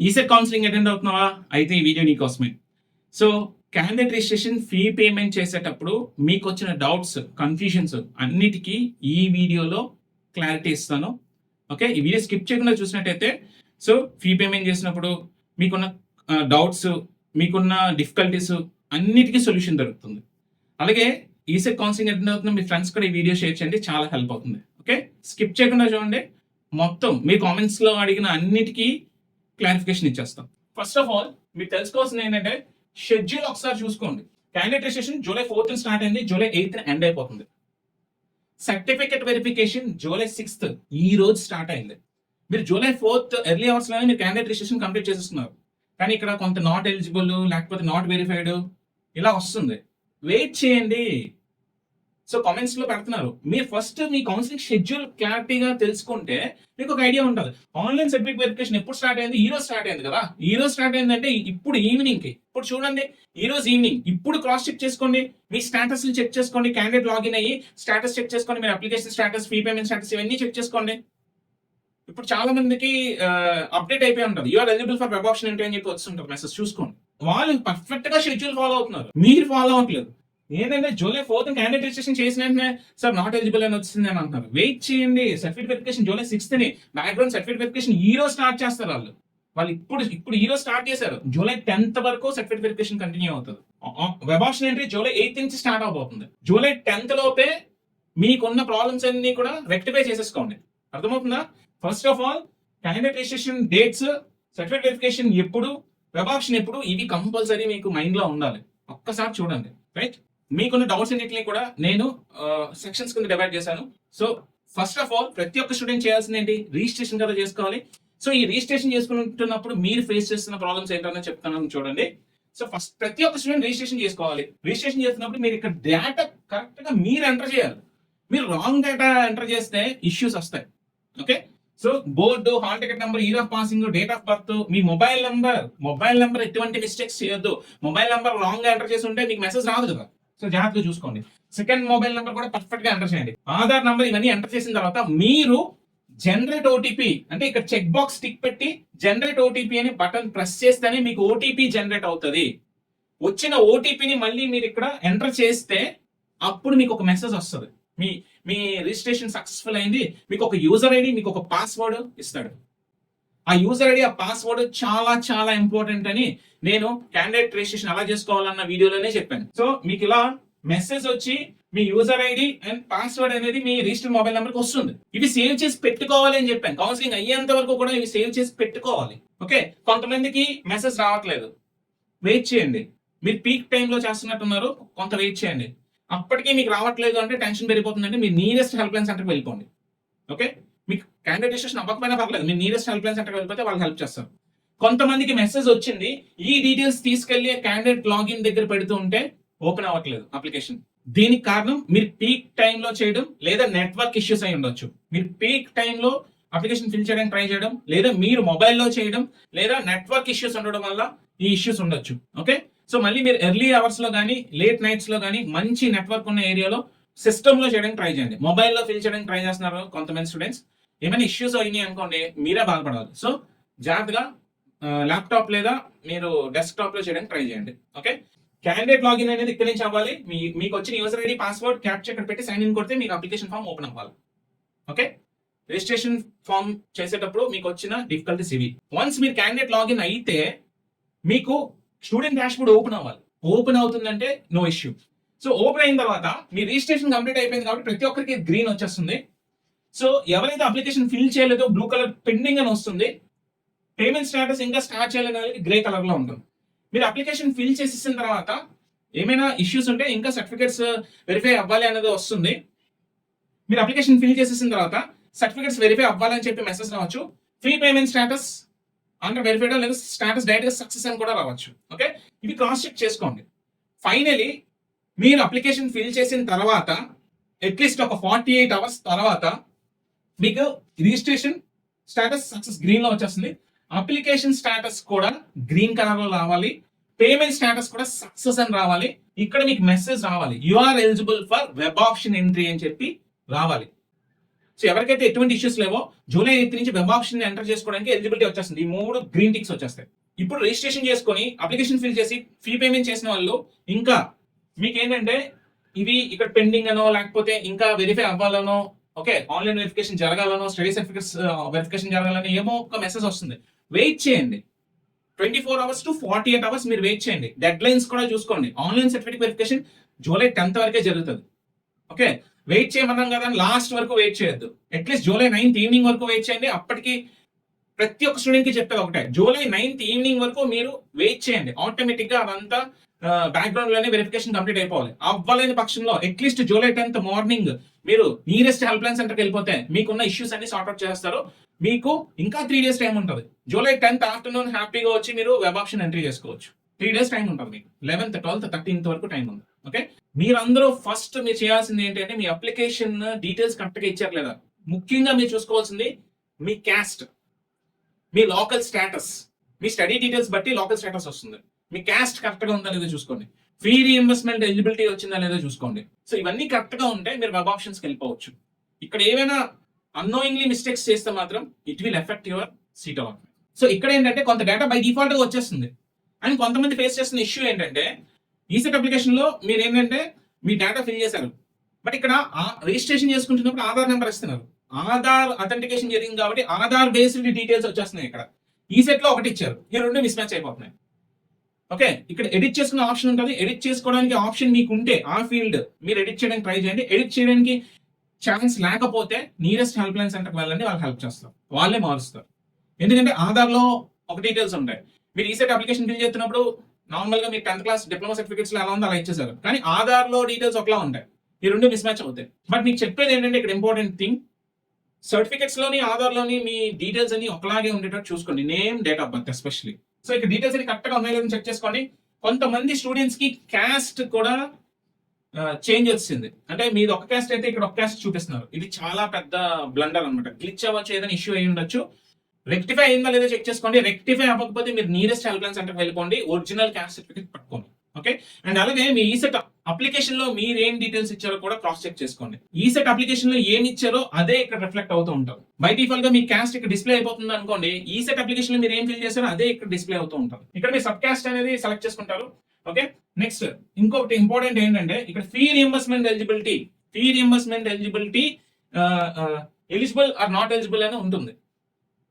ECET counselling attend అవుతున్నావా? అయితే ఈ video నీకోసమే. So candidate registration fee payment చేసేటప్పుడు మీకు వచ్చిన డౌట్స్, కన్ఫ్యూషన్స్ అన్నిటికీ ఈ వీడియోలో క్లారిటీ ఇస్తాను. ఓకే, ఈ వీడియో స్కిప్ చేయకుండా చూసినట్టయితే సో ఫీ పేమెంట్ చేసినప్పుడు మీకున్న డౌట్స్, మీకున్న డిఫికల్టీస్ అన్నిటికీ సొల్యూషన్ దొరుకుతుంది. అలాగే ఈసెట్ కౌన్సిలింగ్ అటెండ్ అవుతున్న మీ ఫ్రెండ్స్ కూడా ఈ వీడియో షేర్ చేయండి, చాలా హెల్ప్ అవుతుంది. ఓకే, స్కిప్ చేయకుండా చూడండి. మొత్తం మీ కామెంట్స్లో అడిగిన అన్నిటికీ క్లారిఫికేషన్ ఇచ్చేస్తాం. ఫస్ట్ ఆఫ్ ఆల్ మీరు తెలుసుకోవాల్సింది ఏంటంటే షెడ్యూల్ ఒకసారి చూసుకోండి. Candidate registration July 4th start అయింది, జూలై 8th ఎండ్ అయిపోతుంది. సర్టిఫికెట్ వెరిఫికేషన్ జూలై 6th ఈ రోజు స్టార్ట్ అయింది. మీరు జూలై 4th ఎర్లీ అవర్స్ లోనే మీరు క్యాండిడేట్ రిజిస్ట్రేషన్ కంప్లీట్ చేసేస్తున్నారు. కానీ ఇక్కడ కొంత నాట్ ఎలిజిబుల్, లేకపోతే నాట్ వెరిఫైడ్ ఇలా వస్తుంది. వెయిట్ చేయండి. సో కామెంట్స్ లో పెడుతున్నారు. మీరు ఫస్ట్ మీ కౌన్సిలింగ్ షెడ్యూల్ క్లారిటీగా తెలుసుకుంటే మీకు ఒక ఐడియా ఉంటుంది. ఆన్లైన్ సర్టిఫికేట్ వెరిఫికేషన్ ఎప్పుడు స్టార్ట్ అయింది? ఈ రోజు స్టార్ట్ అయింది కదా. ఈ రోజు స్టార్ట్ అయిందంటే ఇప్పుడు ఈవినింగ్ కి, ఇప్పుడు చూడండి, ఈ రోజు ఈవినింగ్. ఇప్పుడు క్రాస్ చెక్ చేసుకోండి, మీ స్టేటస్ చెక్ చేసుకోండి, క్యాండిడేట్ లాగిన్ అయ్యి స్టేటస్ చెక్ చేసుకోండి, మీరు application status, fee payment status ఇవన్నీ చెక్ చేసుకోండి. ఇప్పుడు చాలా మందికి అప్డేట్ అయిపోయి ఉంటుంది, you're eligible for web option ఏంటి అని చెప్పి వస్తుంటారు మెసేజ్. చూసుకోండి, వాళ్ళు పర్ఫెక్ట్ గా షెడ్యూల్ ఫాలో అవుతున్నారు, మీరు ఫాలో అవ్వట్లేదు. ఏంటంటే జూలై 4th క్యాండిడేట్ రిజిస్ట్రేషన్ చేసిన వెంటనే సార్ నాట్ ఎలిజిబుల్ అని వచ్చింది అని అంటున్నారు. వెయిట్ చేయండి. Certificate verification July 6th background certificate verification ఈ రోజు స్టార్ట్ చేస్తారు. వాళ్ళు ఇప్పుడు ఈ రోజు స్టార్ట్ చేశారు. జూలై 10th వరకు సర్టిఫికేట్ వెరిఫికేషన్ కంటిన్యూ అవుతుంది. Web option entry July 8th నుంచి స్టార్ట్ అవబోతుంది. జూలై 10th లోపే మీకున్న ప్రాబ్లమ్స్ అన్ని కూడా రెక్టిఫై చేసేసుకోండి. అర్థమవుతుందా? First of all candidate registration dates, certificate verification ఎప్పుడు, వెబ్ ఆప్షన్ ఎప్పుడు, ఇవి కంపల్సరీ మీకు మైండ్ లో ఉండాలి. ఒక్కసారి చూడండి. రైట్, మీకున్న డౌట్స్ అన్నింటినీ కూడా నేను సెక్షన్స్ కింద డివైడ్ చేశాను. సో ఫస్ట్ ఆఫ్ ఆల్ ప్రతి ఒక్క స్టూడెంట్ చేయాల్సింది ఏంటి? రిజిస్ట్రేషన్ కదా చేసుకోవాలి. సో ఈ రిజిస్ట్రేషన్ చేసుకుంటున్నప్పుడు మీరు ఫేస్ చేస్తున్న ప్రాబ్లమ్స్ ఏంటో చెప్తాను చూడండి. సో ఫస్ట్ ప్రతి ఒక్క స్టూడెంట్ రిజిస్ట్రేషన్ చేసుకోవాలి. రిజిస్ట్రేషన్ చేస్తున్నప్పుడు మీరు ఇక్కడ డేటా కరెక్ట్ గా మీరు ఎంటర్ చేయాలి. మీరు రాంగ్ డేటా ఎంటర్ చేస్తే ఇష్యూస్ వస్తాయి. Okay, so board, hall ticket number, year of passing, date of birth, me mobile number ఎటువంటి మిస్టేక్స్ చేయొద్దు. మొబైల్ నెంబర్ రాంగ్ గా ఎంటర్ చేసి ఉంటే మీకు మెసేజ్ రాదు కదా. సో జాగ్రత్తగా చూసుకోండి. సెకండ్ మొబైల్ నెంబర్ కూడా పర్ఫెక్ట్ గా ఎంటర్ చేయండి. ఆధార్ నెంబర్ ఇవన్నీ ఎంటర్ చేసిన తర్వాత మీరు జనరేట్ ఓటీపీ అంటే ఇక్కడ చెక్ బాక్స్ టిక్ పెట్టి జనరేట్ ఓటీపీ అని బటన్ ప్రెస్ చేస్తేనే మీకు ఓటీపీ జనరేట్ అవుతుంది. వచ్చిన ఓటీపీని మళ్ళీ మీరు ఇక్కడ ఎంటర్ చేస్తే అప్పుడు మీకు ఒక మెసేజ్ వస్తుంది, మీ రిజిస్ట్రేషన్ సక్సెస్ఫుల్ అయింది. మీకు ఒక యూజర్ ఐడి, మీకు ఒక పాస్వర్డ్ ఇస్తాడు. ఆ యూజర్ ఐడి, ఆ పాస్వర్డ్ చాలా చాలా ఇంపార్టెంట్ అని నేను క్యాండిడేట్ రిజిస్ట్రేషన్ ఎలా చేసుకోవాలన్న వీడియోలోనే చెప్పాను. సో మీకు ఇలా మెసేజ్ వచ్చి మీ యూజర్ ఐడి అండ్ పాస్వర్డ్ అనేది మీ రిజిస్టర్ మొబైల్ నెంబర్కి వస్తుంది. ఇవి సేవ్ చేసి పెట్టుకోవాలి అని చెప్పాను. కౌన్సిలింగ్ అయ్యేంత వరకు కూడా ఇవి సేవ్ చేసి పెట్టుకోవాలి. ఓకే, కొంతమందికి మెసేజ్ రావట్లేదు, వెయిట్ చేయండి. మీరు పీక్ టైంలో చేస్తున్నట్టున్నారు, కొంత వెయిట్ చేయండి. అప్పటికీ మీకు రావట్లేదు అంటే టెన్షన్ పెరిగిపోతుందంటే మీ నియరెస్ట్ హెల్ప్ లైన్ సెంటర్కి వెళ్ళిపోండి. ఓకే, మీకు క్యాండిడేట్ రిజిస్ట్రేషన్ అవ్వకపోయినా పర్లేదు, మీ నియరెస్ట్ హెల్ప్ లైన్ సెంటర్కి వెళ్ళిపోతే వాళ్ళు హెల్ప్ చేస్తారు. కొంతమందికి మెసేజ్ వచ్చింది, ఈ డీటెయిల్స్ తీసుకెళ్లి క్యాండిడేట్ లాగిన్ దగ్గర పెడుతూ ఉంటే ఓపెన్ అవ్వట్లేదు అప్లికేషన్. దీనికి కారణం మీరు పీక్ టైంలో చేయడం లేదా నెట్వర్క్ ఇష్యూస్ అయి ఉండొచ్చు. మీరు పీక్ టైంలో అప్లికేషన్ ఫిల్ చేయడానికి ట్రై చేయడం, లేదా మీరు మొబైల్లో చేయడం, లేదా నెట్వర్క్ ఇష్యూస్ ఉండడం వల్ల ఈ ఇష్యూస్ ఉండొచ్చు. ఓకే, సో మళ్ళీ మీరు ఎర్లీ అవర్స్ లో కానీ లేట్ నైట్స్ లో కానీ మంచి నెట్వర్క్ ఉన్న ఏరియాలో సిస్టమ్ లో చేయడానికి ట్రై చేయండి. మొబైల్లో ఫిల్ చేయడానికి ట్రై చేస్తున్నారు కొంతమంది స్టూడెంట్స్. ఏమైనా ఇష్యూస్ అయినాయి అనుకోండి, మీరే బాధపడాలి. సో జాగ్రత్తగా ల్యాప్టాప్ లేదా మీరు డెస్క్టాప్ లో చేయడానికి ట్రై చేయండి. ఓకే, క్యాండిడేట్ లాగిన్ అనేది ఇక్కడ నుంచి అవ్వాలి. మీకు వచ్చిన యూజర్ ఐడి, పాస్వర్డ్ క్యాప్చర్ ఇక్కడ పెట్టి సైన్ ఇన్ కొడితే మీకు అప్లికేషన్ ఫామ్ ఓపెన్ అవ్వాలి. ఓకే, రిజిస్ట్రేషన్ ఫామ్ చేసేటప్పుడు మీకు వచ్చిన డిఫికల్టీస్ ఇవి. వన్స్ మీరు క్యాండిడేట్ లాగిన్ అయితే మీకు స్టూడెంట్ డాష్బోర్డ్ ఓపెన్ అవ్వాలి. ఓపెన్ అవుతుందంటే నో ఇష్యూ. సో ఓపెన్ అయిన తర్వాత మీ రిజిస్ట్రేషన్ కంప్లీట్ అయిపోయింది కాబట్టి ప్రతి ఒక్కరికి గ్రీన్ వచ్చేస్తుంది. సో ఎవరైతే అప్లికేషన్ ఫిల్ చేయలేదో బ్లూ కలర్ పెండింగ్ అని వస్తుంది. పేమెంట్ స్టేటస్ ఇంకా స్టార్ట్ చేయలేని వాళ్ళకి గ్రే కలర్ లో ఉంటుంది. మీరు అప్లికేషన్ ఫిల్ చేసేసిన తర్వాత ఏమైనా ఇష్యూస్ ఉంటే ఇంకా సర్టిఫికేట్స్ వెరిఫై అవ్వాలి అనేది వస్తుంది. మీరు అప్లికేషన్ ఫిల్ చేసేసిన తర్వాత సర్టిఫికేట్స్ వెరిఫై అవ్వాలని చెప్పి మెసేజ్ రావచ్చు. Fee payment status under verified లేదా స్టేటస్ డైరెక్ట్ సక్సెస్ అని కూడా రావచ్చు. ఓకే, ఇవి క్రాస్ చెక్ చేసుకోండి. ఫైనలీ మీరు అప్లికేషన్ ఫిల్ చేసిన తర్వాత అట్లీస్ట్ ఒక 48 hours తర్వాత మీకు రిజిస్ట్రేషన్ స్టేటస్ సక్సెస్ గ్రీన్ లో వచ్చేస్తుంది. అప్లికేషన్ స్టేటస్ కూడా గ్రీన్ కలర్ లో రావాలి. పేమెంట్ స్టేటస్ కూడా సక్సెస్ అని రావాలి. ఇక్కడ మీకు మెసేజ్ రావాలి, you are eligible for web option entry అని చెప్పి రావాలి. సో ఎవరికైతే ఎటువంటి ఇష్యూస్ లేవో జూలై 8 నుంచి వెబ్ ఆప్షన్ ఎంటర్ చేసుకోవడానికి ఎలిజిబిలిటీ వచ్చేస్తుంది. ఈ 3 గ్రీన్ టిక్స్ వచ్చేస్తాయి. ఇప్పుడు రిజిస్ట్రేషన్ చేసుకొని అప్లికేషన్ ఫిల్ చేసి ఫీ పేమెంట్ చేసిన వాళ్ళు ఇంకా మీకు ఏంటంటే ఇవి ఇక్కడ పెండింగ్ అనో లేకపోతే ఇంకా వెరిఫై అవ్వాలనో, ఓకే, ఆన్లైన్ వెరిఫికేషన్ జరగాలనో, స్టడీ సర్టిఫికేట్స్ వెరిఫికేషన్ జరగాలని ఏమో ఒక మెసేజ్ వస్తుంది. వెయిట్ చేయండి. 24 hours to 48 hours మీరు వెయిట్ చేయండి. డెడ్ లైన్స్ కూడా చూసుకోండి. Online certificate verification July 10th వరకే జరుగుతుంది. ఓకే, వెయిట్ చేయమన్నాం కదా లాస్ట్ వరకు వెయిట్ చేయొద్దు. అట్లీస్ట్ జూలై 9th ఈవినింగ్ వరకు వెయిట్ చేయండి. అప్పటికి ప్రతి ఒక్క స్టూడెంట్ కి చెప్పేది ఒకటే, జూలై 9th ఈవినింగ్ వరకు మీరు వెయిట్ చేయండి. ఆటోమేటిక్ గా అదంతా బ్యాక్గ్రౌండ్ లోనే వెరిఫికేషన్ కంప్లీట్ అయిపోవాలి. అవ్వలేని పక్షంలో అట్లీస్ట్ జూలై 10th మార్నింగ్ మీరు నియరెస్ట్ హెల్ప్ లైన్ సెంటర్కి వెళ్ళిపోతే మీకున్న ఇష్యూస్ అన్ని సార్ట్అవుట్ చేస్తారు. మీకు ఇంకా 3 days టైం ఉంటుంది. జూలై 10th ఆఫ్టర్నూన్ హ్యాపీగా వచ్చి మీరు వెబ్ ఆప్షన్ ఎంట్రీ చేసుకోవచ్చు. 3 days టైం ఉంటుంది మీకు. 11th, 12th, 13th వరకు టైం ఉంది. ఓకే, మీరందరూ ఫస్ట్ మీరు చేయాల్సింది ఏంటంటే మీ అప్లికేషన్ డీటెయిల్స్ కరెక్ట్ గా ఇచ్చారు లేదా. ముఖ్యంగా మీరు చూసుకోవాల్సింది మీ క్యాస్ట్, మీ లోకల్ స్టేటస్, మీ స్టడీ డీటెయిల్స్ బట్టి లోకల్ స్టేటస్ వస్తుంది. మీ క్యాస్ట్ కరెక్ట్ గా ఉందా లేదో చూసుకోండి. ఫీ రీఇంబర్స్మెంట్ ఎలిజిబిలిటీ వచ్చిందా లేదో చూసుకోండి. సో ఇవన్నీ కరెక్ట్ గా ఉంటే మీరు వెబ్ ఆప్షన్స్కి వెళ్ళిపోవచ్చు. ఇక్కడ ఏమైనా అన్నోయింగ్లీ మిస్టేక్స్ చేస్తే మాత్రం it will effect your seat allotment. So ఇక్కడ ఏంటంటే కొంత డేటా బై డిఫాల్ట్ గా వచ్చేస్తుంది. అండ్ కొంతమంది ఫేస్ చేస్తున్న ఇష్యూ ఏంటంటే ఈసెట్ అప్లికేషన్ లో మీరు ఏంటంటే మీ డేటా ఫిల్ చేశారు, బట్ ఇక్కడ రిజిస్ట్రేషన్ చేసుకుంటున్నప్పుడు ఆధార్ నెంబర్ ఇస్తున్నారు. ఆధార్ అథెంటికేషన్ జరిగింది కాబట్టి ఆధార్ బేస్డ్ డీటెయిల్స్ వచ్చేస్తున్నాయి. ఇక్కడ ఈసెట్ లో ఒకటి ఇచ్చారు, ఈ రెండు మిస్ మ్యాచ్ అయిపోతున్నాయి. ఓకే, ఇక్కడ ఎడిట్ చేసుకునే ఆప్షన్ ఉంటుంది. ఎడిట్ చేసుకోవడానికి ఆప్షన్ మీకు ఉంటే ఆ ఫీల్డ్ మీరు ఎడిట్ చేయడానికి ట్రై చేయండి. ఎడిట్ చేయడానికి ఛాన్స్ లేకపోతే నియరెస్ట్ హెల్ప్ లైన్ సెంటర్కి వెళ్ళండి, వాళ్ళు హెల్ప్ చేస్తారు, వాళ్ళే మారుస్తారు. ఎందుకంటే ఆధార్లో ఒక డీటెయిల్స్ ఉంటాయి. మీరు ఈసెట్ అప్లికేషన్ ఫిల్ చేస్తున్నప్పుడు నార్మల్గా మీరు 10th క్లాస్ డిప్లొమా సర్టిఫికేట్స్ ఎలా ఉందో అలా ఇచ్చేసారు, కానీ ఆధార్లో డీటెయిల్స్ ఒకలా ఉంటాయి. ఈ రెండు మిస్ మ్యాచ్ అవుతాయి. బట్ మీకు చెప్పేది ఏంటంటే ఇక్కడ ఇంపార్టెంట్ థింగ్, సర్టిఫికేట్స్ లోని ఆధార్లోని మీ డీటెయిల్స్ అన్ని ఒకలాగే ఉండేటట్టు చూసుకోండి. Name, date of birth especially. So ఇక్కడ డీటెయిల్స్ అన్ని కరెక్ట్ గా ఉన్నాయో లేదని చెక్ చేసుకోండి. కొంతమంది స్టూడెంట్స్ కి క్యాస్ట్ కూడా చేంజ్ వచ్చింది. అంటే మీది ఒక క్యాస్ట్ అయితే ఇక్కడ ఒక క్యాస్ట్ చూపిస్తున్నారు. ఇది చాలా పెద్ద బ్లండర్ అనమాట. గ్లిచ్ అవ్వచ్చు, ఏదైనా ఇష్యూ అయి ఉండొచ్చు. రెక్టిఫై అయిందా లేదా చెక్ చేసుకోండి. రెక్టిఫై అవ్వకపోతే మీరు నియరెస్ట్ హెల్ప్ లైన్ సెంటర్కి వెళ్ళిపోండి, ఒరిజినల్ క్యాస్ట్ సర్టిఫికేట్ పట్టుకోండి. ఓకే, అండ్ అలాగే మీ ఈసెట్ అప్లికేషన్ లో మీరు ఏం డీటెయిల్స్ ఇచ్చారో కూడా క్రాస్ చెక్ చేసుకోండి. ఈసెట్ అప్లికేషన్ లో ఏమి ఇచ్చారో అదే ఇక్కడ రిఫ్లెక్ట్ అవుతూ ఉంటారు. బై డిఫాల్ట్ గా మీ క్యాస్ట్ ఇక్కడ డిస్ప్లే అయిపోతుంది అనుకోండి, ఈసెట్ అప్లికేషన్ లో మీరు ఏం ఫిల్ చేశారో అదే ఇక్కడ డిస్ప్లే అవుతూ ఉంటారు. ఇక్కడ మీరు సబ్ క్యాస్ట్ అనేది సెలెక్ట్ చేసుకుంటారు. ఓకే, నెక్స్ట్ ఇంకొకటి ఇంపార్టెంట్ ఏంటంటే ఇక్కడ fee reimbursement eligibility eligible are not eligible అని ఉంటుంది.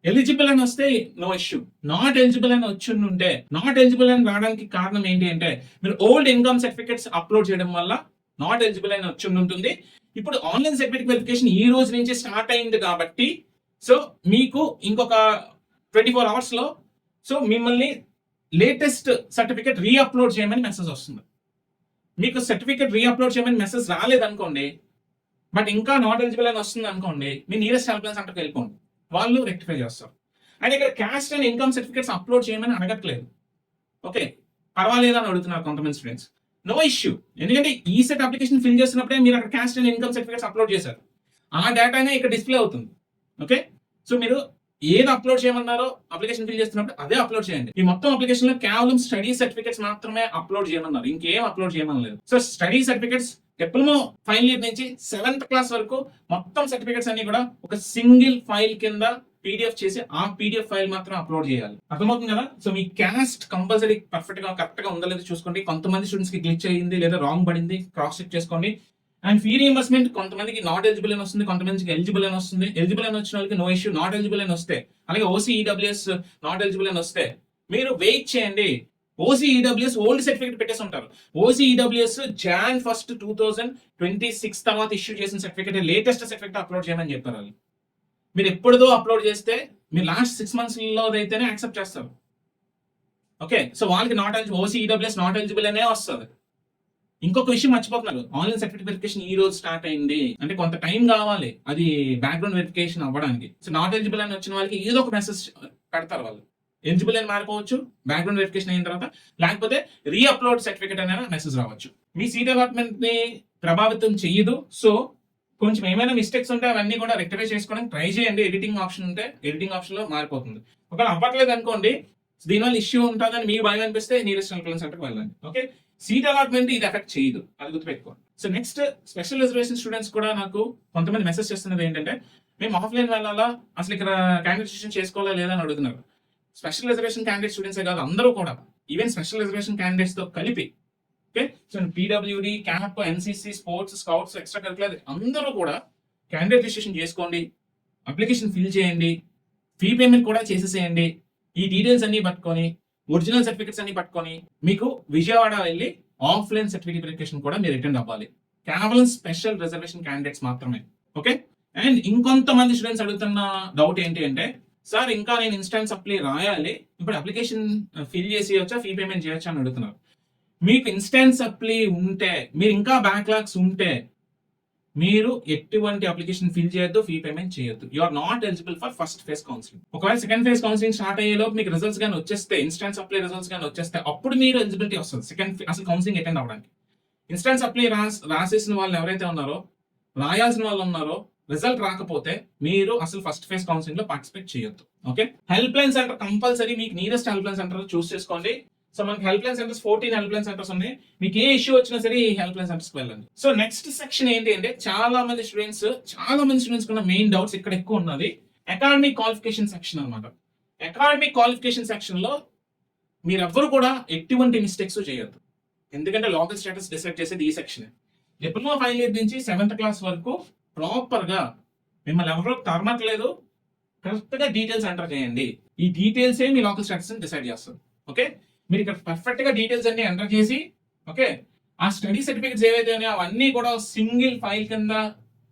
ఎలిజిబుల్ అని వస్తే నో ఇష్యూ, నాట్ ఎలిజిబుల్ అని వచ్చి ఉంటే, నాట్ ఎలిజిబుల్ అని రావడానికి కారణం ఏంటి అంటే మీరు ఓల్డ్ ఇన్కమ్ సర్టిఫికేట్స్ అప్లోడ్ చేయడం వల్ల నాట్ ఎలిజిబుల్ అని వచ్చి ఉంటుంది. ఇప్పుడు ఆన్లైన్ సర్టిఫికేట్ వెరిఫికేషన్ ఈ రోజు నుంచి స్టార్ట్ అయింది కాబట్టి సో మీకు ఇంకొక 24 hours లో సో మిమ్మల్ని లేటెస్ట్ సర్టిఫికేట్ రీఅప్లోడ్ చేయమని మెసేజ్ వస్తుంది. మీకు సర్టిఫికేట్ రీఅప్లోడ్ చేయమని మెసేజ్ రాలేదనుకోండి, బట్ ఇంకా నాట్ ఎలిజిబుల్ అని వస్తుంది అనుకోండి, మీ నియరెస్ట్ హెల్ప్ లైన్ సెంటర్కి వెళ్ళిపోండి, వాళ్ళు రెక్టిఫై చేస్తారు. అండ్ ఇక్కడ caste and income certificates upload చేయమని అడగట్లేదు. ఓకే, పర్వాలేదు అని అడుగుతున్నారు కొంతమంది స్టూడెంట్స్. నో ఇష్యూ, ఎందుకంటే ఈసెట్ అప్లికేషన్ ఫిల్ చేసినప్పుడే మీరు అక్కడ caste and income certificates upload చేశారు. ఆ డేటానే ఇక్కడ డిస్ప్లే అవుతుంది. ఓకే, సో మీరు ఏది అప్లోడ్ చేయమన్నారో అప్లికేషన్ ఫిల్ చేస్తున్నప్పుడు అదే అప్లోడ్ చేయండి. ఈ మొత్తం అప్లికేషన్ లో కేవలం స్టడీ సర్టిఫికేట్స్ మాత్రమే అప్లోడ్ చేయమన్నారు, ఇంకేం అప్లోడ్ చేయమనలేదు. So study certificates diploma final year నుంచి 7th క్లాస్ వరకు మొత్తం సర్టిఫికేట్స్ అన్ని కూడా ఒక సింగిల్ ఫైల్ కింద పీడిఎఫ్ చేసి ఆ పీడిఎఫ్ ఫైల్ మాత్రం అప్లోడ్ చేయాలి. అర్థమవుతుంది కదా. సో మీ క్యాస్ట్ కంపల్సరీ పర్ఫెక్ట్ గా కరెక్ట్ గా ఉందా లేదా చూసుకోండి. కొంతమంది స్టూడెంట్స్ కి గ్లిచ్ అయ్యింది లేదా రాంగ్ పడింది, క్రాస్ చెక్ చేసుకోండి. అండ్ ఫీ రీయింబర్స్మెంట్ కొంతమందికి నాట్ ఎలిజిబుల్ అని వస్తుంది, కొంతమందికి ఎలిజిబుల్ అని వస్తుంది. ఎలిజిబుల్ అని వచ్చిన వాళ్ళకి నో ఇష్యూ, నాట్ ఎలిజిబుల్ అని వస్తే అలాగే ఓసీఈడబ్ల్యూఎస్ నాట్ ఎలిజిబుల్ అని వస్తే మీరు వెయిట్ చేయండి. ఓసీఈడబ్ల్యూఎస్ ఓల్డ్ సర్టిఫికేట్ పెట్టేసి ఉంటారు. ఓసీఈడబ్ల్యూఎస్ Jan 1, 2026 తర్వాత ఇష్యూ చేసిన సర్టిఫికేట్ లేటెస్ట్ సర్టిఫికేట్ అప్లోడ్ చేయమని చెప్పారు వాళ్ళు. మీరు ఎప్పుడుదో అప్లోడ్ చేస్తే మీరు లాస్ట్ 6 months లో అయితేనే యాక్సెప్ట్ చేస్తారు. ఓకే, సో వాళ్ళకి not eligible, OC EWS not eligible అనే వస్తుంది. ఇంకొక విషయం మర్చిపోతున్నారు, ఆన్లైన్ సర్టిఫికేట్ వెరిఫికేషన్ ఈ రోజు స్టార్ట్ అయింది అంటే కొంత టైం కావాలి అది బ్యాక్గ్రౌండ్ వెరిఫికేషన్ అవ్వడానికి. సో నాట్ ఎలిజిబుల్ అని వచ్చిన వాళ్ళకి ఏదో ఒక మెసేజ్ పెడతారు వాళ్ళు. ఎలిజిబుల్ అని మారిపోవచ్చు బ్యాక్గ్రౌండ్ వెరిఫికేషన్ అయిన తర్వాత, లేకపోతే రీఅప్లోడ్ సర్టిఫికేట్ అనే మెసేజ్ రావచ్చు. మీ సీట్ అలాట్మెంట్ ని ప్రభావితం చెయ్యదు. సో కొంచెం ఏమైనా మిస్టేక్స్ ఉంటే అవన్నీ కూడా రెక్టిఫై చేసుకోవడానికి ట్రై చేయండి. ఎడిటింగ్ ఆప్షన్ ఉంటే ఎడిటింగ్ ఆప్షన్ లో మారిపోతుంది. ఒకవేళ అవ్వట్లేదు అనుకోండి, దీనివల్ల ఇష్యూ ఉంటుందని మీకు భయం అనిపిస్తే నియరెస్ట్ హెల్ప్ లైన్ సెంటర్కి వెళ్ళండి. ఓకే, సీట్ అలాట్మెంట్ ఇది ఎఫెక్ట్ చేయదు, అది గుర్తుపెట్టుకోండి. So next special reservation students కూడా నాకు కొంతమంది మెసేజ్ చేస్తున్నది ఏంటంటే, మేము ఆఫ్లైన్ వెళ్ళాలా, అసలు ఇక్కడ క్యాండిడేట్ చేసుకోవాలా లేదా అని అడుగుతున్నారు. స్పెషల్ రిజర్వేషన్ క్యాండిడేట్ స్టూడెంట్సే కాదు, అందరూ కూడా ఈవెన్ స్పెషల్ రిజర్వేషన్ క్యాండిడేట్స్ తో కలిపి, okay, so PWD, camp, NCC, sports, scouts, extra curricular అందరూ కూడా క్యాండిడేట్ రిజిస్ట్రేషన్ చేసుకోండి, అప్లికేషన్ ఫిల్ చేయండి, ఫీ పేమెంట్ కూడా చేసేసేయండి. ఈ డీటెయిల్స్ అన్ని పట్టుకొని, ఒరిజినల్ సర్టిఫికెట్స్ అన్ని పట్టుకొని మీకు విజయవాడ వెళ్ళి ఆఫ్లైన్ సర్టిఫికేట్ వెరిఫికేషన్ కూడా మీరు అటెండ్ అవ్వాలి. కేవలం స్పెషల్ రిజర్వేషన్ క్యాండిడేట్స్ మాత్రమే. ఓకే, అండ్ ఇంకొంతమంది స్టూడెంట్స్ అడుగుతున్న డౌట్ ఏంటి అంటే, సార్ ఇంకా నేను ఇన్స్టాన్స్ అప్లై రాయాలి, ఇప్పుడు అప్లికేషన్ ఫిల్ చేసి వచ్చా, ఫీ పేమెంట్ చేయొచ్చా అని అడుగుతున్నారు. మీకు ఇన్స్టాన్స్ అప్లై ఉంటే, మీరు ఇంకా బ్యాక్లాగ్స్ ఉంటే మీరు ఎటువంటి అప్లికేషన్ ఫిల్ చేయొద్దు, ఫీ పేమెంట్ చేయొద్దు. You are not eligible for first phase counselling. ఒకవేళ సెకండ్ ఫేజ్ కౌన్సిలింగ్ స్టార్ట్ అయ్యేలోపు మీకు రిజల్ట్స్ కానీ వచ్చేస్తే, ఇన్స్టాన్స్ అప్లై రిజల్ట్స్ కానీ వచ్చేస్తే, అప్పుడు మీరు ఎలిజిబిలిటీ వస్తుంది సెకండ్ అసలు కౌన్సిలింగ్ అటెండ్ అవ్వడానికి. ఇన్స్టాన్స్ అప్లై రాసేసిన వాళ్ళు ఎవరైతే ఉన్నారో, రాయాల్సిన వాళ్ళు ఉన్నారో, రిజల్ట్ రాకపోతే మీరు అసలు ఫస్ట్ ఫేజ్ కౌన్సిలింగ్ లో పార్టిసిపేట్ చేయొద్దు. Okay, help line centre compulsory మీకు నియరెస్ట్ హెల్ప్ లైన్ సెంటర్ చూస్ చేసుకోండి. సో మనకి help line centres 14 help line centres ఉన్నాయి. మీకు ఏ ఇష్యూ వచ్చినా సరే ఈ హెల్ప్ లైన్ సెంటర్స్ కి వెళ్ళండి. సో నెక్స్ట్ సెక్షన్ ఏంటి అంటే, చాలా మంది స్టూడెంట్స్ ఉన్న మెయిన్ డౌట్స్ ఇక్కడ ఎక్కువ ఉన్నది అకాడమిక్ క్వాలిఫికేషన్ సెక్షన్ అన్నమాట. అకాడమిక్ క్వాలిఫికేషన్ సెక్షన్ లో మీరు ఎవ్వరు కూడా ఎటువంటి మిస్టేక్స్ చేయొద్దు, ఎందుకంటే లోకల్ స్టేటస్ డిసైడ్ చేసేది ఈ సెక్షన్. డిప్లొమా ఫైనల్ ఇయర్ నుంచి 7th క్లాస్ వరకు ప్రాపర్ గా మిమ్మల్ని ఎవరు తరమట్లేదు, కరెక్ట్ గా డీటెయిల్స్ ఎంటర్ చేయండి. ఈ డీటెయిల్స్ మీ లోకల్ స్టేటస్ డిసైడ్ చేస్తుంది. ఓకే, మీరు ఇక్కడ పర్ఫెక్ట్ గా డీటెయిల్స్ అన్ని ఎంటర్ చేసి, ఓకే, ఆ స్టడీ సర్టిఫికేట్స్ ఏవైతే ఉన్నాయో అవన్నీ కూడా సింగిల్ ఫైల్ కింద,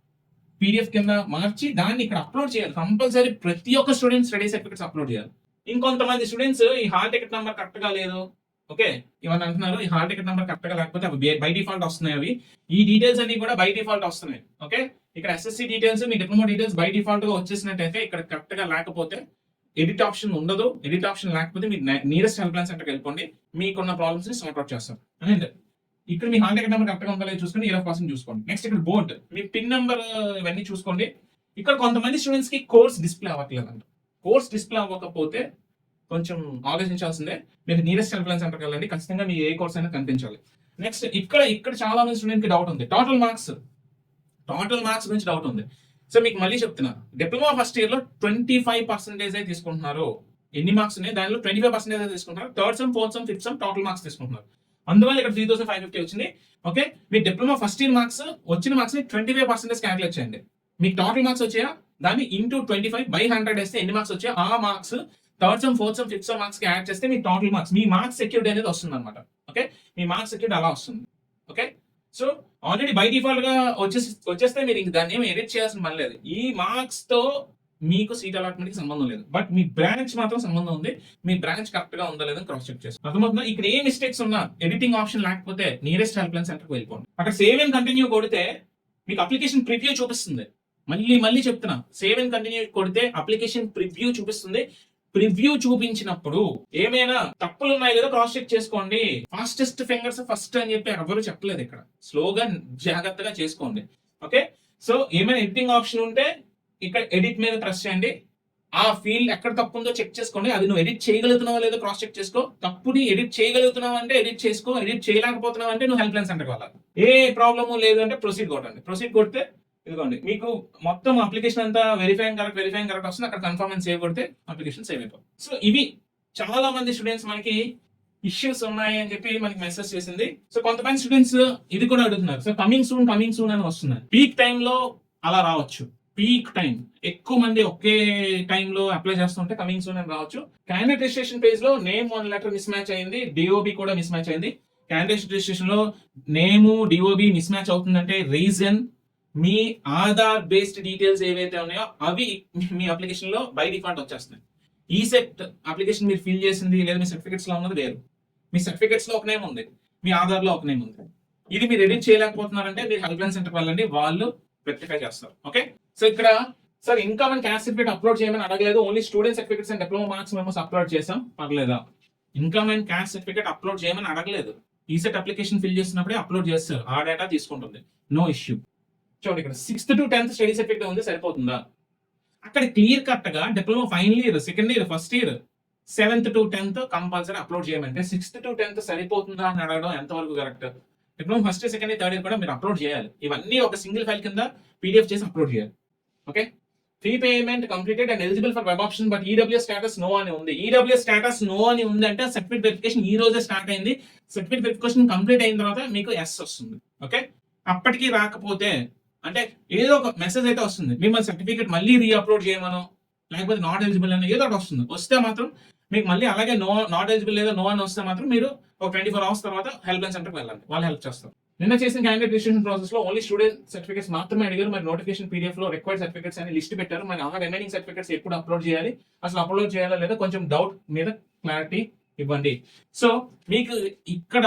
పీడిఎఫ్ కింద మార్చి దాన్ని ఇక్కడ అప్లోడ్ చేయాలి. కంపల్సరీ ప్రతి ఒక్క స్టూడెంట్ స్టడీ సర్టిఫికేట్స్ అప్లోడ్ చేయాలి. ఇంకొంతమంది స్టూడెంట్స్ ఈ హాల్ టికెట్ నెంబర్ కరెక్ట్ గా లేదు, ఓకే, ఇవన్నీ అంటున్నారు. ఈ హాల్ టికెట్ నెంబర్ కరెక్ట్ గా లేకపోతే అవి బై డిఫాల్ట్ వస్తున్నాయి. అవి ఈ డీటెయిల్స్ అన్ని కూడా బై డిఫాల్ట్ వస్తున్నాయి. ఓకే, ఇక్కడ SSC details, me diploma details by default గా వచ్చేసినట్టయితే ఇక్కడ కరెక్ట్ గా లేకపోతే ఎడిట్ ఆప్షన్ ఉండదు. ఎడిట్ ఆప్షన్ లేకపోతే మీరు నియరెస్ట్ హెల్ప్ లైన్ సెంటర్కి వెళ్ళిపోండి, మీకున్న ప్రాబ్లమ్స్ ని సార్ట్ అవుట్ చేస్తారు. అండ్ ఇక్కడ మీ హాల్ టికెట్ నెంబర్ కరెక్ట్ గా ఉందా లేదు చూసుకోండి, ఇయర్ ఆఫ్ పాసింగ్ చూసుకోండి. నెక్స్ట్ ఇక్కడ బోర్డ్, మీ పిన్ నెంబర్ ఇవన్నీ చూసుకోండి. ఇక్కడ కొంతమంది స్టూడెంట్స్ కి కోర్స్ డిస్ప్లే అవ్వట్లేదంట. కోర్స్ డిస్ప్లే అవ్వకపోతే కొంచెం ఆలోచించాల్సిందే. మీరు నియరెస్ట్ హెల్ప్ లైన్ సెంటర్కి వెళ్ళండి, ఖచ్చితంగా మీ ఏ కోర్స్ అయినా కనిపించాలి. నెక్స్ట్ ఇక్కడ చాలా మంది స్టూడెంట్ కి డౌట్ ఉంది, టోటల్ మార్క్స్ గురించి డౌట్ ఉంది. సో మీకు మళ్ళీ చెప్తున్నా, డిప్లొమా ఫస్ట్ ఇయర్ లో 25% తీసుకుంటున్నారు. ఎన్ని మార్క్స్ ఉన్నాయి దానిలో 25% తీసుకుంటున్నారు. Third sem, fourth sem, fifth sem total marks తీసుకుంటున్నారు. అందువల్ల ఇక్కడ 3550 వచ్చింది. ఓకే, మీ డిప్లొమా ఫస్ట్ ఇయర్ మార్క్స్ వచ్చిన మార్క్స్ ని 25% క్యాలిక్యులేట్ చేయండి. మీకు టోటల్ మార్క్స్ వచ్చాయా, దాన్ని ఇంటూ 25/100 వేస్తే ఎన్ని మార్క్స్ వచ్చాయో ఆ marks third sem, fourth sem, fifth sem marks కి యాడ్ చేస్తే మీ టోటల్ మార్క్స్, మీ మార్క్స్ సెక్యూరిటీ అనేది వస్తుంది అనమాట. ఓకే, మీ మార్క్స్ సెక్యూరిటీ అలా వస్తుంది. Okay, so already by default గా వచ్చేస్తే మీరు ఇంక దాన్ని ఏమి ఎడిట్ చేయాల్సిన పని లేదు. ఈ మార్క్స్ తో మీకు సీట్ అలాట్మెంట్ కి సంబంధం లేదు, బట్ మీ బ్రాంచ్ మాత్రం సంబంధం ఉంది. మీ బ్రాంచ్ కరెక్ట్ గా ఉందా లేదని క్రాస్ చెక్ చేస్తాం. అర్థమవుతుందా? ఇక్కడ ఏ మిస్టేక్స్ ఉన్నా ఎడిటింగ్ ఆప్షన్ లేకపోతే నియరెస్ట్ హెల్ప్ లైన్ సెంటర్కి వెళ్ళిపోండి. అక్కడ సేవ్ అండ్ కంటిన్యూ కొడితే మీకు అప్లికేషన్ ప్రివ్యూ చూపిస్తుంది. మళ్ళీ చెప్తున్నా, సేవ్ అండ్ కంటిన్యూ కొడితే అప్లికేషన్ ప్రివ్యూ చూపిస్తుంది. ప్రివ్యూ చూపించినప్పుడు ఏమైనా తప్పులు ఉన్నాయి లేదా క్రాస్ చెక్ చేసుకోండి. ఫాస్టెస్ట్ ఫింగర్స్ ఫస్ట్ అని చెప్పి ఎవరు చెప్పలేదు, ఇక్కడ స్లోగా జాగ్రత్తగా చేసుకోండి. ఓకే, సో ఏమైనా ఎడిటింగ్ ఆప్షన్ ఉంటే ఇక్కడ ఎడిట్ మీద ప్రెస్ చేయండి. ఆ ఫీల్డ్ ఎక్కడ తప్పు ఉందో చెక్ చేసుకోండి. అది నువ్వు ఎడిట్ చేయగలుగుతున్నావా లేదో క్రాస్ చెక్ చేసుకో. తప్పుని ఎడిట్ చేయగలుగుతున్నావు అంటే ఎడిట్ చేసుకో, ఎడిట్ చేయలేకపోతున్నావు అంటే నువ్వు హెల్ప్ లైన్ సెంటర్కి వెళ్ళాలి. ఏ ప్రాబ్లము లేదు అంటే ప్రొసీడ్ కొట్టండి. ప్రొసీడ్ కొడితే ఇదిగోండి మీకు మొత్తం అప్లికేషన్ అంతా వెరిఫైయింగ్ కరెక్ట్ వస్తుంది. అక్కడ కన్ఫర్మ్ అండ్ సేవ్ కొడితే అప్లికేషన్ సేవ్ అయిపోతుంది. సో ఇవి చాలా మంది స్టూడెంట్స్ మనకి ఇష్యూస్ ఉన్నాయి అని చెప్పి మనకి మెసేజ్ చేసింది. సో కొంతమంది స్టూడెంట్స్ ఇది కూడా అడుగుతున్నారు, సో కమింగ్ సూన్ అని వస్తున్నారు. పీక్ టైంలో అలా రావచ్చు. పీక్ టైం ఎక్కువ మంది ఒకే టైంలో అప్లై చేస్తుంటే కమింగ్ సూన్ అని రావచ్చు. క్యాండిడేట్ రిజిస్ట్రేషన్ పేజ్ లో నేమ్ 1 లెటర్ మిస్ మ్యాచ్ అయింది, డిఓబి కూడా మిస్ మ్యాచ్ అయింది. క్యాండిడేట్ రిజిస్ట్రేషన్ లో నేము డిఓబి మిస్ మ్యాచ్ అవుతుందంటే రీజన్ మీ ఆధార్ బేస్డ్ డీటెయిల్స్ ఏవైతే ఉన్నాయో అవి మీ అప్లికేషన్ లో బై డిఫాల్ట్ వచ్చేస్తున్నాయి. ఈ సెట్ అప్లికేషన్ మీరు ఫిల్ చేసింది లేదా మీ సర్టిఫికెట్స్ లో ఉన్నది వేరు. మీ సర్టిఫికెట్స్ లో ఒక నేమ్ ఉంది, మీ ఆధార్ లో ఒక నేమ్ ఉంది. ఇది మీరు ఎడిట్ చేయలేకపోతున్నారంటే మీరు హెల్ప్ లైన్ సెంటర్కి వెళ్ళండి, వాళ్ళు రెక్టిఫై చేస్తారు. ఓకే, సో ఇక్కడ sir income and caste certificate upload చేయమని అడగలేదు, only student certificates and diploma marks మేము అప్లోడ్ చేసాం, పర్లేదా? Income and caste certificate upload చేయమని అడగలేదు. ఈ సెట్ అప్లికేషన్ ఫిల్ చేస్తున్నప్పుడే అప్లోడ్ చేస్తారు, ఆ డేటా తీసుకుంటుంది, నో ఇష్యూ. చూడండి ఇక్కడ 6th to 10th study certificate ఉంది, సరిపోతుందా? అక్కడ క్లియర్ కట్ గా diploma final year, second year, first year, 7th to 10th compulsory upload చేయమంటే 6th to 10th సరిపోతుందా అని అడగడం ఎంతవరకు correct? Diploma first, second, third year కూడా మీరు అప్లోడ్ చేయాలి. ఇవన్నీ ఒక సింగిల్ ఫైల్ కింద పీడిఎఫ్ చేసి అప్లోడ్ చేయాలి. Okay, fee payment completed and eligible for web option but EWS status no అని ఉంది. ఈడబ్ల్యూఎస్ స్టేటస్ నో అని ఉంది అంటే సర్టిఫికేట్ వెరిఫికేషన్ ఈ రోజే స్టార్ట్ అయింది. సర్టిఫికేట్ వెరిఫికేషన్ కంప్లీట్ అయిన తర్వాత మీకు ఎస్ వస్తుంది. ఓకే, అప్పటికి రాకపోతే అంటే ఏదో ఒక మెసేజ్ అయితే వస్తుంది, మిమ్మల్ని సర్టిఫికేట్ మళ్ళీ రీఅప్లోడ్ చేయమనో లేకపోతే నాట్ ఎలిజిబుల్ అని ఏదో ఒకటి వస్తుంది. వస్తే మాత్రం మీకు మళ్ళీ అలాగే నాట్ ఎలిజిబుల్ లేదా నో అని వస్తే మాత్రం మీరు ఒక 24 hours తర్వాత హెల్ప్ లైన్ సెంటర్కి వెళ్ళండి, వాళ్ళు హెల్ప్ చేస్తారు. నిన్న చేసిన క్యాండిడేట్ రిజిస్ట్రేషన్ ప్రాసెస్ లో ఓన్లీ స్టూడెంట్ సర్టిఫికేట్స్ మాత్రమే అడిగారు. మరి నోటిఫికేషన్ పీడిఎఫ్ లో రిక్వైర్డ్ సర్టిఫికేట్స్ అని లిస్ట్ పెట్టారు. మరి ఆ రిమైనింగ్ సర్టిఫికేట్స్ ఎప్పుడు అప్లోడ్ చేయాలి, అసలు అప్లోడ్ చేయాలా లేదా కొంచెం డౌట్ మీద క్లారిటీ ఇవ్వండి. సో మీకు ఇక్కడ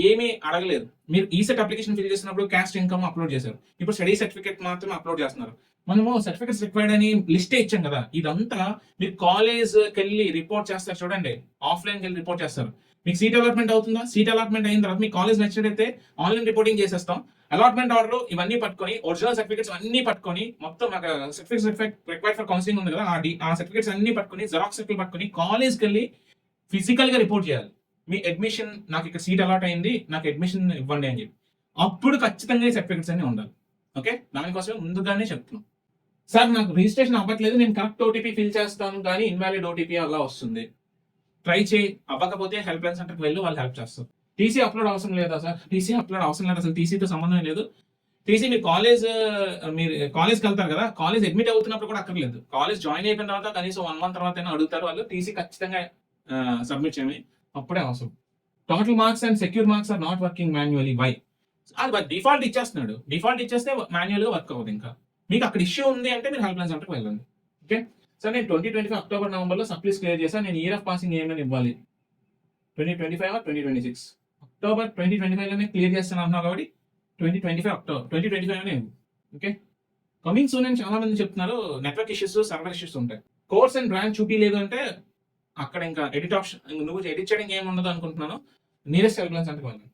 ఏమీ అడగలేదు. మీరు ఈసెట్ అప్లికేషన్ ఫిల్ చేసినప్పుడు క్యాస్ట్ ఇన్కమ్ అప్లోడ్ చేశారు, ఇప్పుడు స్టడీ సర్టిఫికేట్ మాత్రమే అప్లోడ్ చేస్తున్నారు. మనము సర్టిఫికేట్స్ రిక్వైర్డ్ అని లిస్టే ఇచ్చాం కదా, ఇదంతా మీరు కాలేజ్కి వెళ్ళి రిపోర్ట్ చేస్తారు చూడండి, ఆఫ్లైన్కి వెళ్ళి రిపోర్ట్ చేస్తారు. మీకు సీట్ అలాట్మెంట్ అవుతుందా, సీట్ అలాట్మెంట్ అయిన తర్వాత మీ కాలేజ్ నచ్చినట్టయితే ఆన్లైన్ రిపోర్టింగ్ చేసేస్తాం. అలాట్మెంట్ ఆర్డర్ ఇవన్నీ పట్టుకొని ఒరిజినల్ సర్టిఫికేట్స్ అన్ని పట్టుకొని మొత్తం సర్టిఫికేట్స్ రిక్వైర్డ్ ఫర్ కౌన్సిలింగ్ ఉంది కదా, ఆ సర్టిఫికేట్స్ అన్ని పట్టుకొని జెరాక్స్ పట్టుకొని కాలేజ్కి వెళ్ళి ఫిజికల్ గా రిపోర్ట్ చేయాలి. మీ అడ్మిషన్, నాకు ఇక్కడ సీట్ అలాట్ అయింది, నాకు అడ్మిషన్ ఇవ్వండి అని చెప్పి, అప్పుడు ఖచ్చితంగా ఈ సర్టిఫికేట్స్ అన్ని ఉండాలి. ఓకే, దానికోసమే ముందుగానే చెప్తున్నాం. సార్ నాకు రిజిస్ట్రేషన్ అవ్వట్లేదు, నేను కరెక్ట్ ఓటీపీ ఫిల్ చేస్తాను కానీ ఇన్వాలిడ్ ఓటీపీ అలా వస్తుంది, ట్రై చేయి, అవ్వకపోతే హెల్ప్ లైన్ సెంటర్కి వెళ్ళి వాళ్ళు హెల్ప్ చేస్తారు. టీసీ అప్లోడ్ అవసరం లేదా సార్? టీసీ అప్లోడ్ అవసరం లేదు, అసలు టీసీతో సంబంధం లేదు. టీసీ మీరు కాలేజ్కి వెళ్తారు కదా, కాలేజ్ అడ్మిట్ అవుతున్నప్పుడు కూడా అక్కర్లేదు, కాలేజ్ జాయిన్ అయిపోయిన తర్వాత కనీసం 1 month తర్వాత అడుగుతారు వాళ్ళు, టీసీ ఖచ్చితంగా సబ్మిట్ చేయమని, అప్పుడే అవసరం. Total marks and secure marks are not working manually, why? అది డిఫాల్ట్ ఇచ్చేస్తున్నాడు, డిఫాల్ట్ ఇచ్చేస్తే మాన్యువల్ గా వర్క్ అవ్వదు. ఇంకా మీకు అక్కడ ఇష్యూ ఉంది అంటే మీరు హెల్ప్ లైన్ సెంటర్కి వెళ్ళండి. ఓకే సార్, నేను 2025 అక్టోబర్ నవంబర్లో సప్లీస్ క్లియర్ చేశాను, నేను ఇయర్ ఆఫ్ పాసింగ్ ఏమైనా ఇవ్వాలి? 2025 or 2026? అక్టోబర్ 2025లోనే క్లియర్ చేస్తాను అన్నావు కాబట్టి 2025 అక్టోబర్ 2025లోనే. ఓకే, కమింగ్ సూన్ అని చాలా మంది చెప్తున్నారు. నెట్వర్క్ ఇష్యూస్, సర్వర్ ఇష్యూస్ ఉంటాయి. కోర్స్ అండ్ బ్రాంచ్ చూపించలేదు అంటే అక్కడ ఇంకా ఎడిట్ ఆప్షన్, నువ్వు ఎడిట్ చేయడానికి ఏమి ఉండదు అనుకుంటున్నాను. నియరెస్ట్ హెల్ప్ లైన్ సెంటర్కి వెళ్ళండి.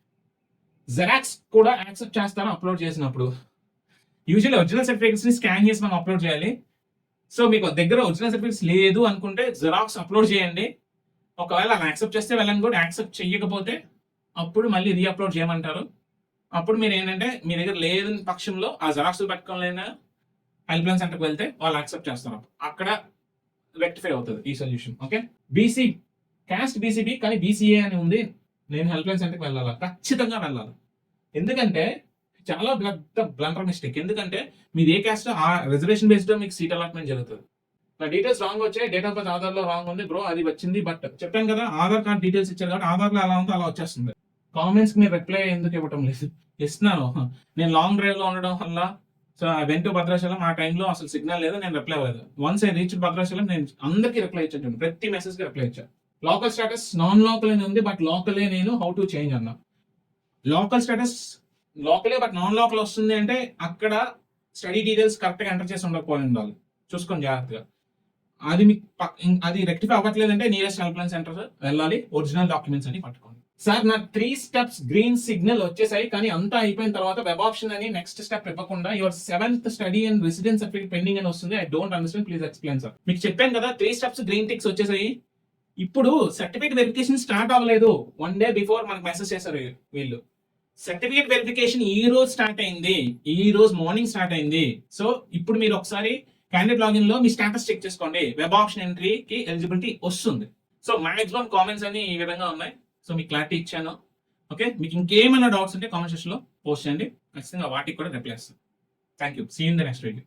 జెరాక్స్ కూడా యాక్సెప్ట్ చేస్తారా అప్లోడ్ చేసినప్పుడు? యూజువల్లీ ఒరిజినల్ సర్టిఫికేట్స్ ని స్కాన్ చేసి మనం అప్లోడ్ చేయాలి. సో మీకు దగ్గర ఒరిజినల్ సర్టిఫికేట్స్ లేదు అనుకుంటే జెరాక్స్ అప్లోడ్ చేయండి. ఒకవేళ అలా యాక్సెప్ట్ చేస్తే వెళ్ళండి, కూడా యాక్సెప్ట్ చేయకపోతే అప్పుడు మళ్ళీ రీఅప్లోడ్ చేయమంటారు. అప్పుడు మీరు ఏంటంటే మీ దగ్గర లేని పక్షంలో ఆ జెరాక్స్ పట్టుకోలేనా హెల్ప్ లైన్ సెంటర్కి వెళ్తే వాళ్ళు యాక్సెప్ట్ చేస్తారు, అక్కడ రెక్టిఫై అవుతుంది ఈ solution. Okay, BC caste BCB కానీ బీసీఏ అని ఉంది, నేను హెల్ప్ లైన్ సెంటర్కి వెళ్ళాలా? ఖచ్చితంగా వెళ్ళాలి. ఎందుకంటే చాలా పెద్ద బ్లండర్ మిస్టేక్. ఎందుకంటే మీరు ఏ క్యాస్ట్ ఆ రిజర్వేషన్ బేస్డ్ మీకు సీట్ అలాట్మెంట్ జరుగుతుంది. నా డీటెయిల్స్ రాంగ్ వచ్చాయి, డేట్ ఆఫ్ బర్త్ ఆధార్లో రాంగ్ ఉంది బ్రో, అది వచ్చింది. బట్ చెప్పాను కదా, ఆధార్ కార్డ్ డీటెయిల్స్ ఇచ్చారు కాబట్టి ఆధార్లో ఎలా ఉందో అలా వచ్చేస్తుంది. కామెంట్స్ మీరు రిప్లై ఎందుకు ఇవ్వటం లేదు? ఇస్తున్నాను, నేను లాంగ్ డ్రైవ్ లో ఉండడం వల్ల. So I went to Bhadrachalam, ఆ టైంలో అసలు సిగ్నల్ లేదు, నేను రిప్లై అవ్వలేదు. వన్స్ ఐ రీచ్ భద్రాచలం నేను అందరికీ రిప్లై ఇచ్చాను, ప్రతి మెసేజ్ కి రిప్లై ఇచ్చాను. లోకల్ స్టేటస్ నాన్ లోకల్ అని ఉంది, బట్ లోకలే నేను హౌ టు చేంజ్ అన్నా. లోకల్ స్టేటస్ లోకలే బట్ నాన్ లోకల్ వస్తుంది అంటే అక్కడ స్టడీ డీటెయిల్స్ కరెక్ట్ గా ఎంటర్ చేసి ఉండకపోయి ఉండాలి, చూసుకొని జాగ్రత్తగా. అది మీకు అది రెక్టిఫై అవ్వట్లేదంటే నియరెస్ట్ హెల్ప్ లైన్ సెంటర్ వెళ్ళాలి, ఒరిజినల్ డాక్యుమెంట్స్ అని పట్టుకోండి. సార్ నా 3 steps గ్రీన్ సిగ్నల్ వచ్చేసాయి, కానీ అంతా అయిపోయిన తర్వాత వెబ్ ఆప్షన్ అని నెక్స్ట్ స్టెప్ ఇవ్వకుండా your 7th study and residence certificate pending అని వస్తుంది. I don't understand, please explain sir. మీకు చెప్పాను కదా 3 steps గ్రీన్ టిక్స్ వచ్చేసాయి. ఇప్పుడు సర్టిఫికేట్ వెరిఫికేషన్ స్టార్ట్ అవ్వలేదు, 1 day బిఫోర్ మనకు మెసేజ్ చేశారు వీళ్ళు. సర్టిఫికేట్ వెరిఫికేషన్ ఈ రోజు స్టార్ట్ అయింది, ఈ రోజు మార్నింగ్ స్టార్ట్ అయింది. సో ఇప్పుడు మీరు ఒకసారి క్యాండిడేట్ లాగిన్ లో మీ స్టేటస్ చెక్ చేసుకోండి, వెబ్ ఆప్షన్ ఎంట్రీకి ఎలిజిబిలిటీ వస్తుంది. సో మాక్సిమం కామెంట్స్ అన్ని ఈ విధంగా ఉన్నాయి. సో మీకు క్లారిటీ ఇచ్చాను. ఓకే, మీకు ఇంకేమైనా డౌట్స్ ఉంటే కామెంట్ సెక్షన్ లో పోస్ట్ చేయండి, ఖచ్చితంగా వాటికి కూడా రిప్లై ఇస్తాను. Thank you, see you in the next video.